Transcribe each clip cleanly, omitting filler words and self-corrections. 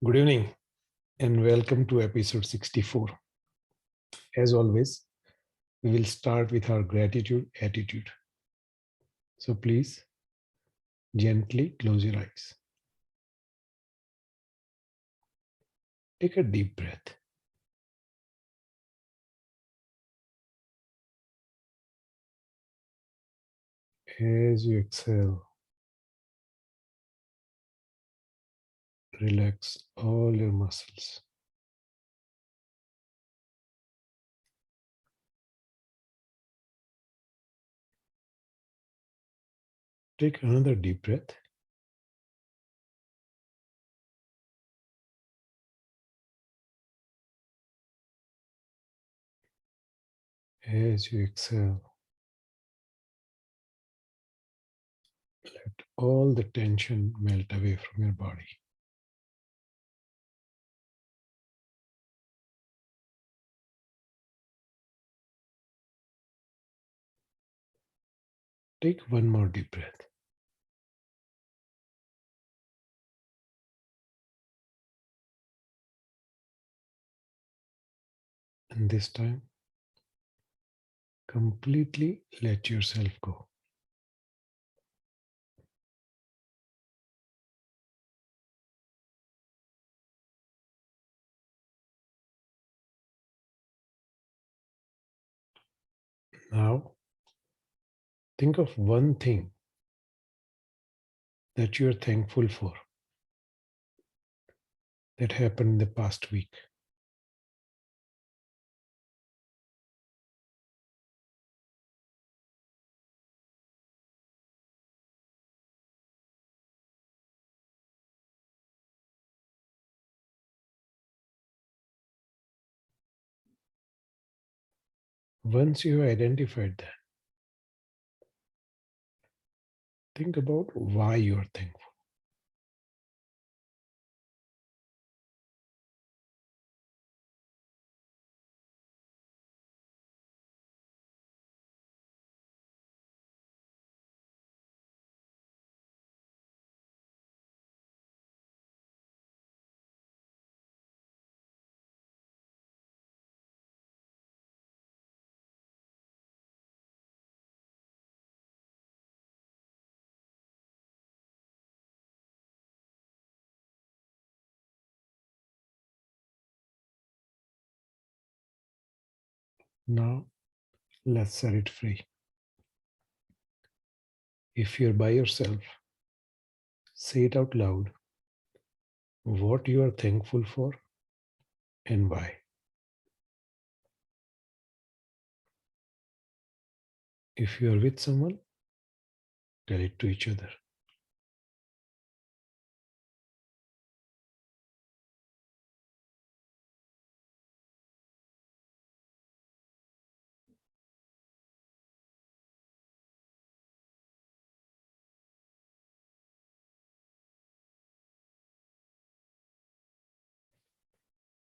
Good evening and welcome to episode 64. As always, we will start with our gratitude attitude. So please gently close your eyes. Take a deep breath. As you exhale, relax all your muscles. Take another deep breath. As you exhale, let all the tension melt away from your body. Take one more deep breath. And this time, completely let yourself go. Now, think of one thing that you're thankful for that happened in the past week. Once you have identified that, think about why you are thankful. Now, let's set it free. If you're by yourself, say it out loud what you are thankful for and why. If you are with someone, tell it to each other.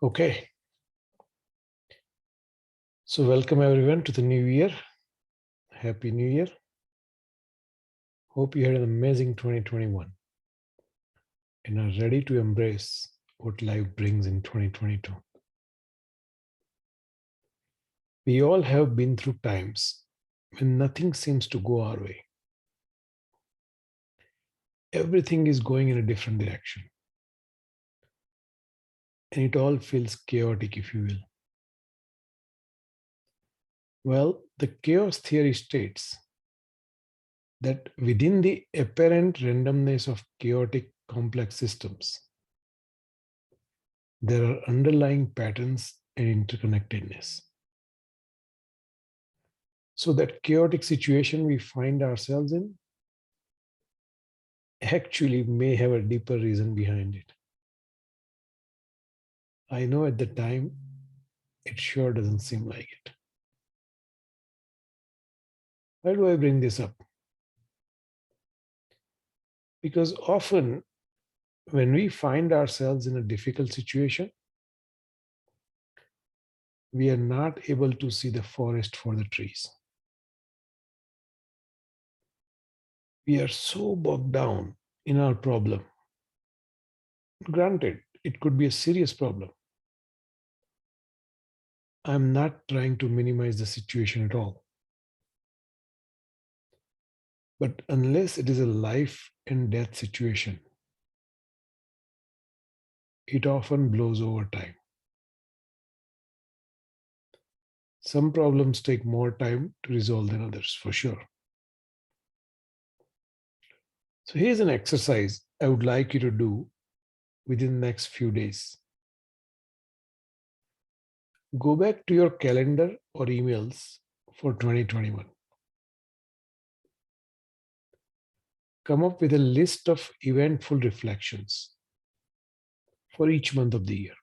Okay. So, welcome everyone to the new year. Happy New Year. Hope you had an amazing 2021 and are ready to embrace what life brings in 2022. We all have been through times when nothing seems to go our way. Everything is going in a different direction, and it all feels chaotic, if you will. Well, the chaos theory states that within the apparent randomness of chaotic complex systems, there are underlying patterns and interconnectedness. So, that chaotic situation we find ourselves in actually may have a deeper reason behind it. I know at the time, it sure doesn't seem like it. Why do I bring this up? Because often when we find ourselves in a difficult situation, we are not able to see the forest for the trees. We are so bogged down in our problem. Granted, it could be a serious problem. I'm not trying to minimize the situation at all. But unless it is a life and death situation, it often blows over time. Some problems take more time to resolve than others, for sure. So here's an exercise I would like you to do within the next few days. Go back to your calendar or emails for 2021. Come up with a list of eventful reflections for each month of the year.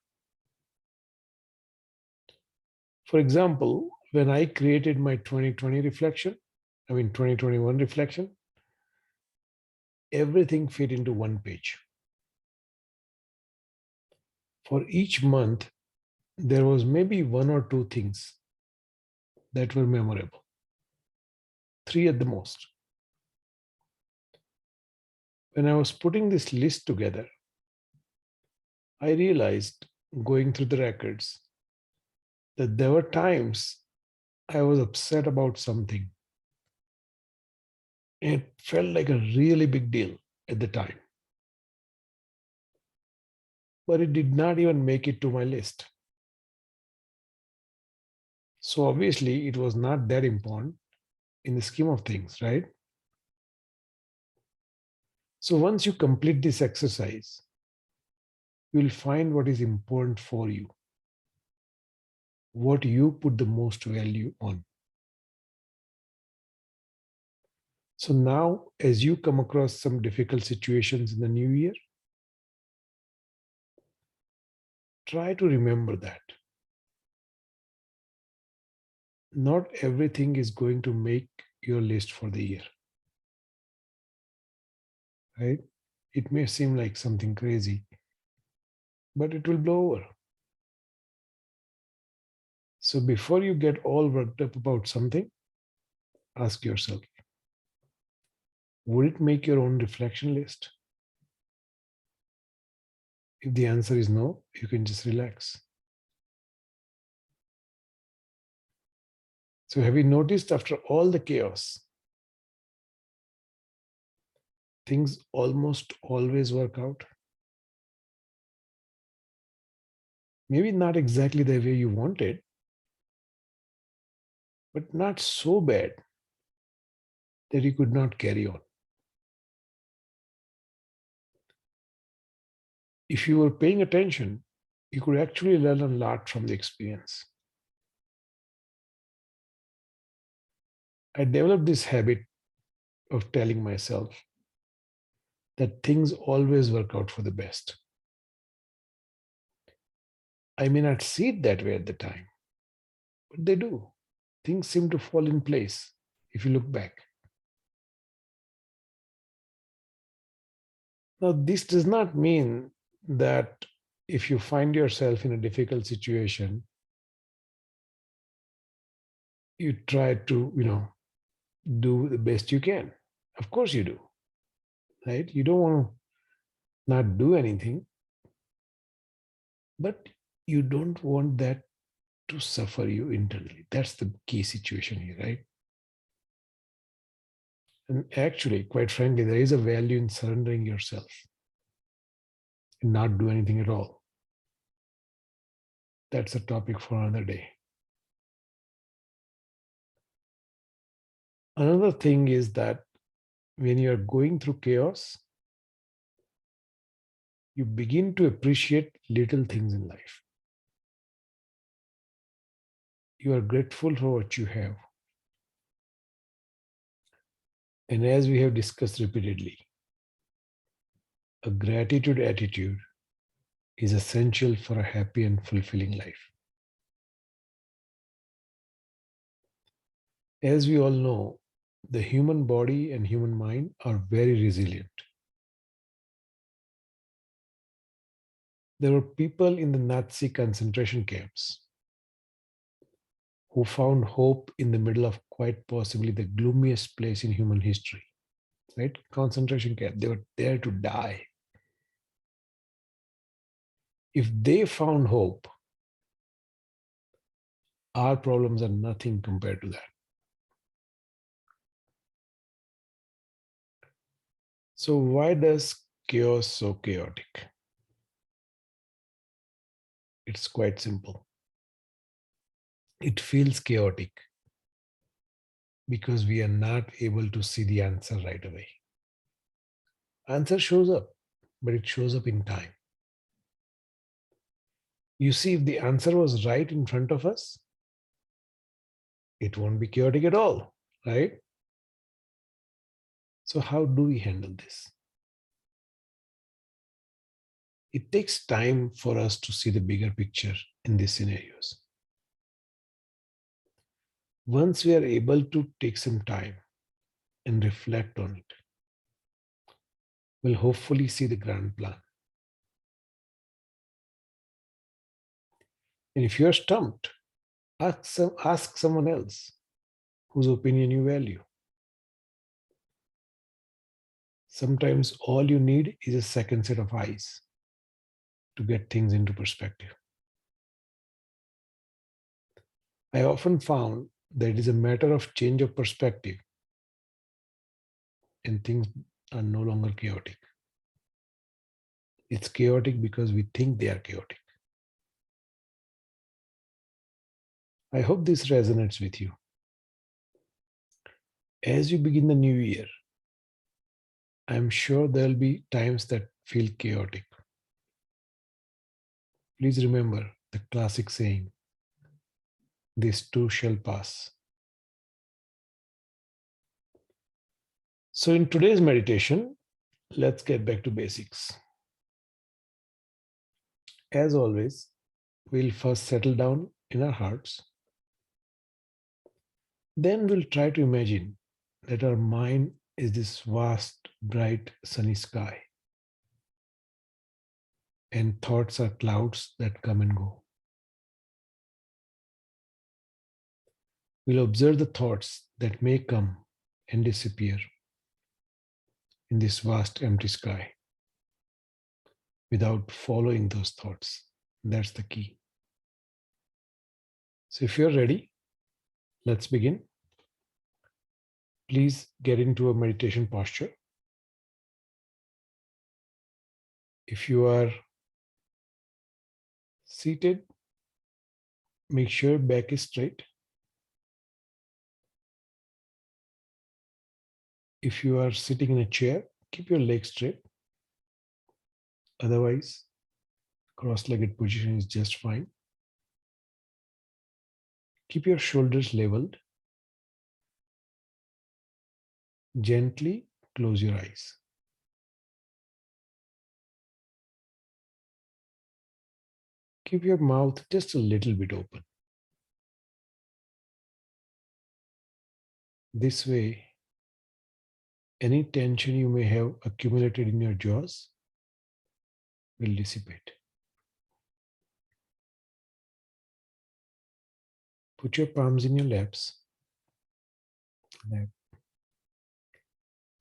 For example, when I created my 2021 reflection, everything fit into one page. For each month, there was maybe one or two things that were memorable, three at the most. When I was putting this list together, I realized, going through the records, that there were times I was upset about something. And it felt like a really big deal at the time. But it did not even make it to my list. So obviously, it was not that important in the scheme of things, right? So once you complete this exercise, you will find what is important for you, what you put the most value on. So now, as you come across some difficult situations in the new year, try to remember that not everything is going to make your list for the year, right? It may seem like something crazy, but it will blow over. So before you get all worked up about something, ask yourself, would it make your own reflection list? If the answer is no, you can just relax. So have you noticed, after all the chaos, things almost always work out? Maybe not exactly the way you wanted, but not so bad that you could not carry on. If you were paying attention, you could actually learn a lot from the experience. I developed this habit of telling myself that things always work out for the best. I may not see it that way at the time, but they do. Things seem to fall in place if you look back. Now, this does not mean that if you find yourself in a difficult situation, you try to, do the best you can. Of course you do, right? You don't want to not do anything, but you don't want that to suffer you internally. That's the key situation here, right? And actually, quite frankly, there is a value in surrendering yourself and not do anything at all. That's a topic for another day. Another thing is that when you're going through chaos, you begin to appreciate little things in life. You are grateful for what you have. And as we have discussed repeatedly, a gratitude attitude is essential for a happy and fulfilling life. As we all know, the human body and human mind are very resilient. There were people in the Nazi concentration camps who found hope in the middle of quite possibly the gloomiest place in human history, right? Concentration camp. They were there to die. If they found hope, our problems are nothing compared to that. So why does chaos so chaotic? It's quite simple. It feels chaotic because we are not able to see the answer right away. Answer shows up, but it shows up in time. You see, if the answer was right in front of us, it won't be chaotic at all, right? So, how do we handle this? It takes time for us to see the bigger picture in these scenarios. Once we are able to take some time and reflect on it, we'll hopefully see the grand plan. And if you're stumped, ask someone else whose opinion you value. Sometimes all you need is a second set of eyes to get things into perspective. I often found that it is a matter of change of perspective and things are no longer chaotic. It's chaotic because we think they are chaotic. I hope this resonates with you. As you begin the new year, I'm sure there'll be times that feel chaotic. Please remember the classic saying, this too shall pass. So, in today's meditation, let's get back to basics. As always, we'll first settle down in our hearts. Then we'll try to imagine that our mind is this vast, bright, sunny sky, and thoughts are clouds that come and go. We'll observe the thoughts that may come and disappear in this vast, empty sky without following those thoughts. That's the key. So, if you're ready, let's begin. Please get into a meditation posture. If you are seated, make sure back is straight. If you are sitting in a chair, keep your legs straight. Otherwise, cross-legged position is just fine. Keep your shoulders leveled. Gently close your eyes. Keep your mouth just a little bit open. This way, any tension you may have accumulated in your jaws will dissipate. Put your palms in your laps,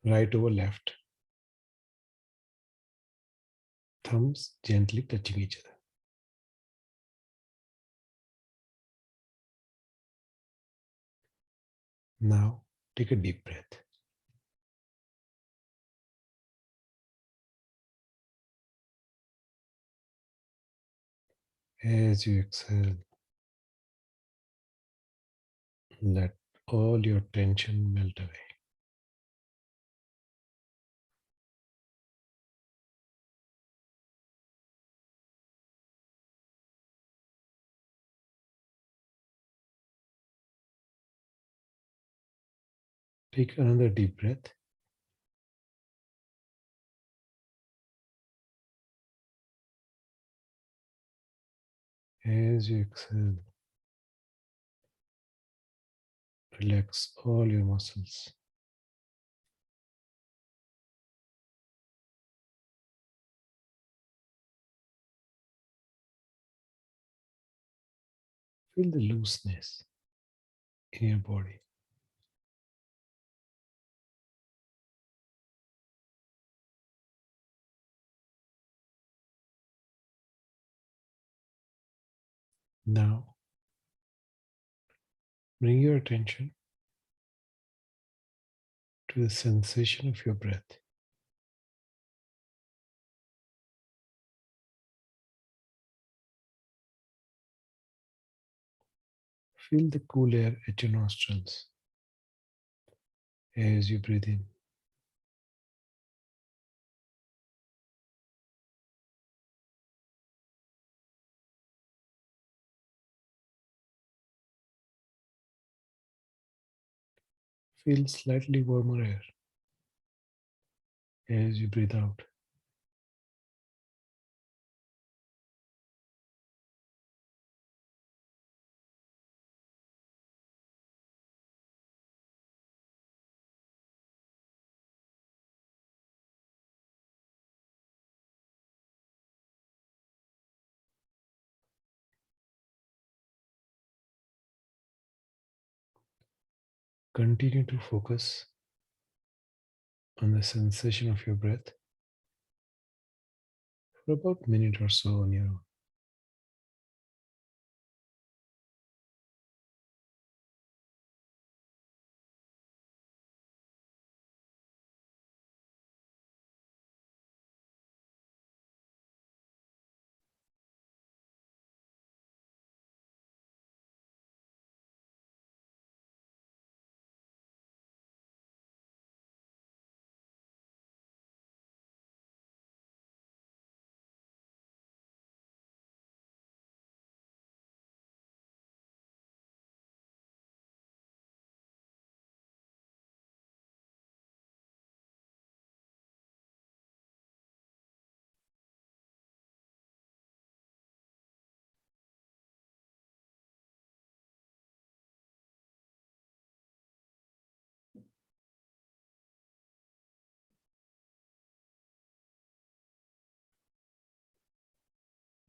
right over left, thumbs gently touching each other. Now, take a deep breath. As you exhale, let all your tension melt away. Take another deep breath. As you exhale, relax all your muscles. Feel the looseness in your body. Now, bring your attention to the sensation of your breath. Feel the cool air at your nostrils as you breathe in. Feel slightly warmer air as you breathe out. Continue to focus on the sensation of your breath for about a minute or so on your own.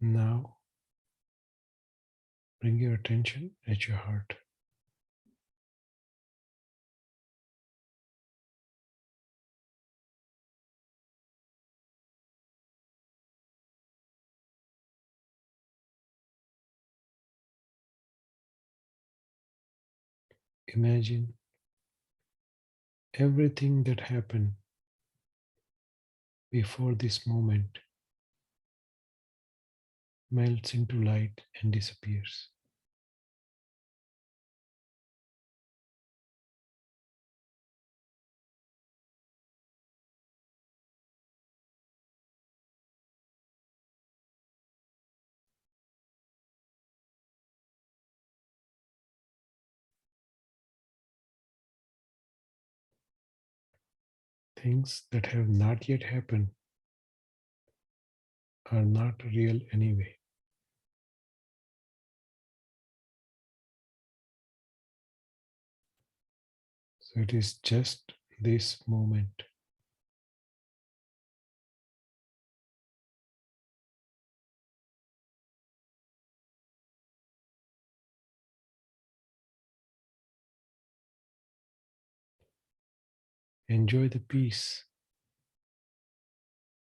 Now, bring your attention at your heart. Imagine everything that happened before this moment melts into light and disappears. Things that have not yet happened are not real anyway. So it is just this moment. Enjoy the peace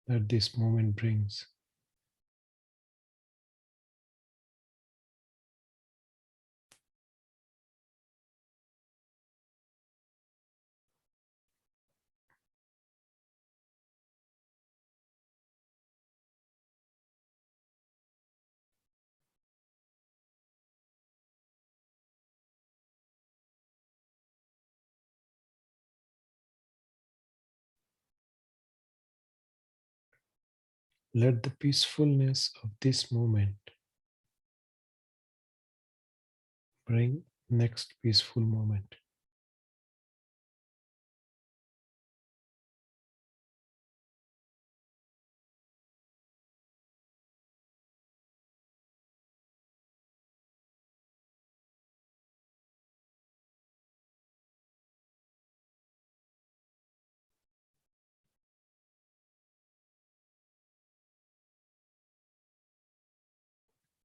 that this moment brings. Let the peacefulness of this moment bring next peaceful moment.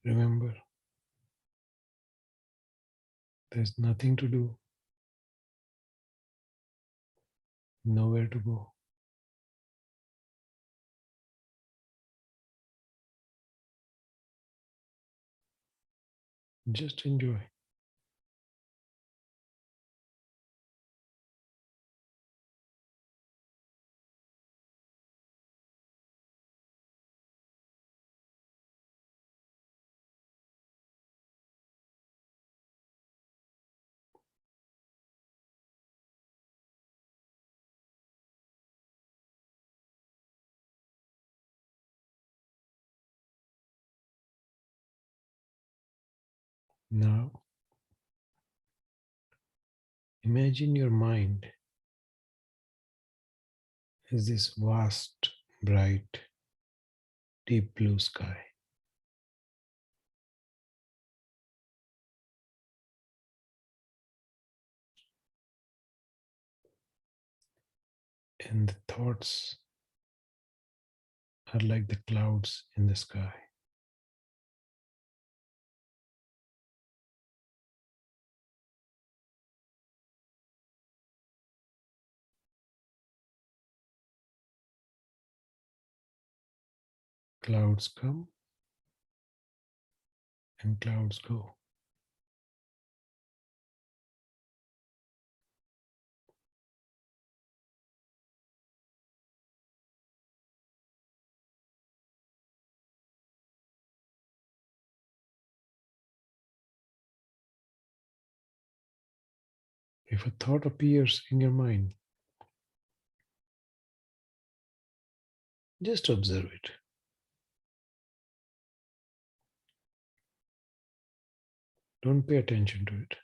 Remember, there's nothing to do, nowhere to go. Just enjoy. Now, imagine your mind as this vast, bright, deep blue sky. And the thoughts are like the clouds in the sky. Clouds come and clouds go. If a thought appears in your mind, just observe it. Don't pay attention to it.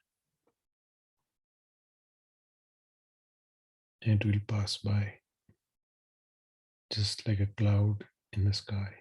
And it will pass by, just like a cloud in the sky.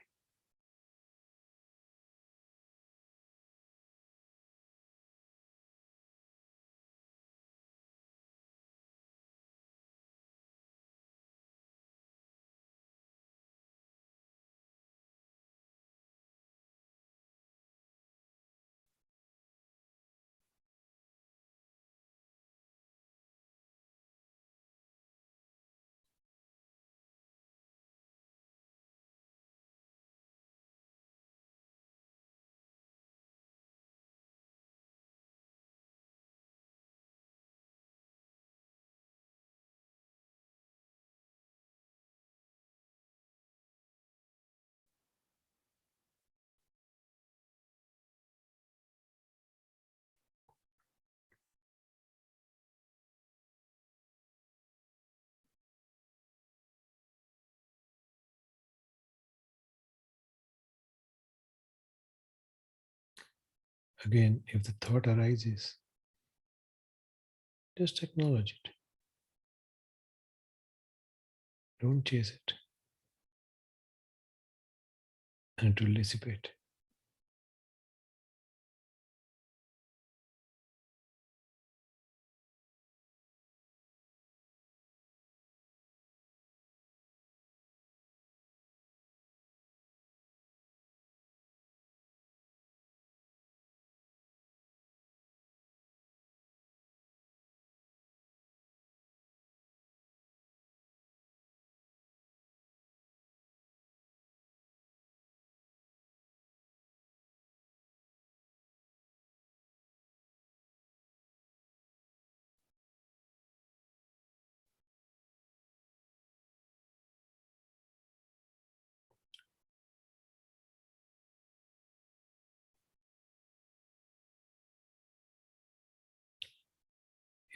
Again, if the thought arises, just acknowledge it. Don't chase it, and it will dissipate.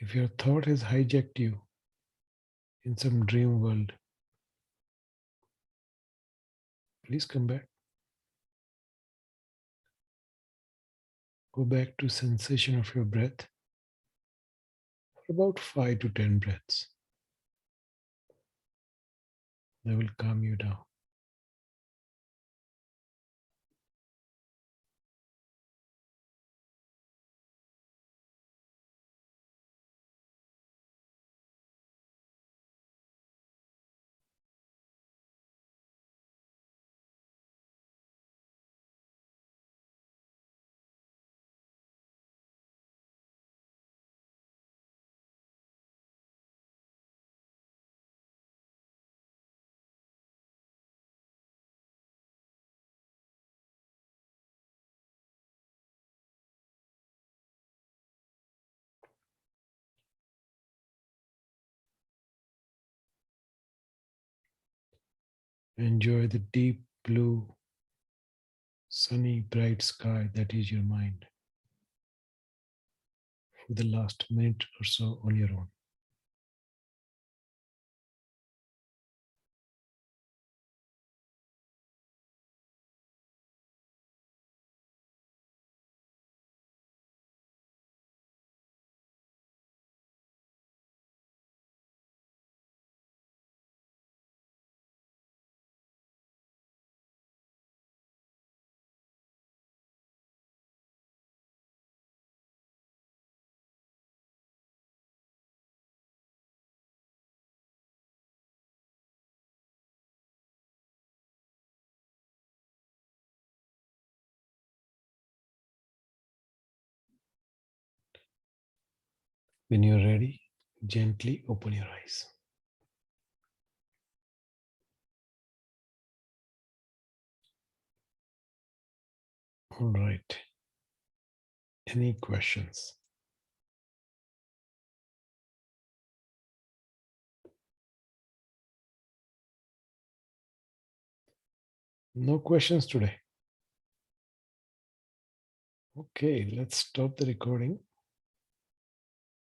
If your thought has hijacked you in some dream world, please come back. Go back to sensation of your breath for about 5 to 10 breaths. They will calm you down. Enjoy the deep blue, sunny, bright sky that is your mind for the last minute or so on your own. When you're ready, gently open your eyes. All right. Any questions? No questions today. Okay, let's stop the recording.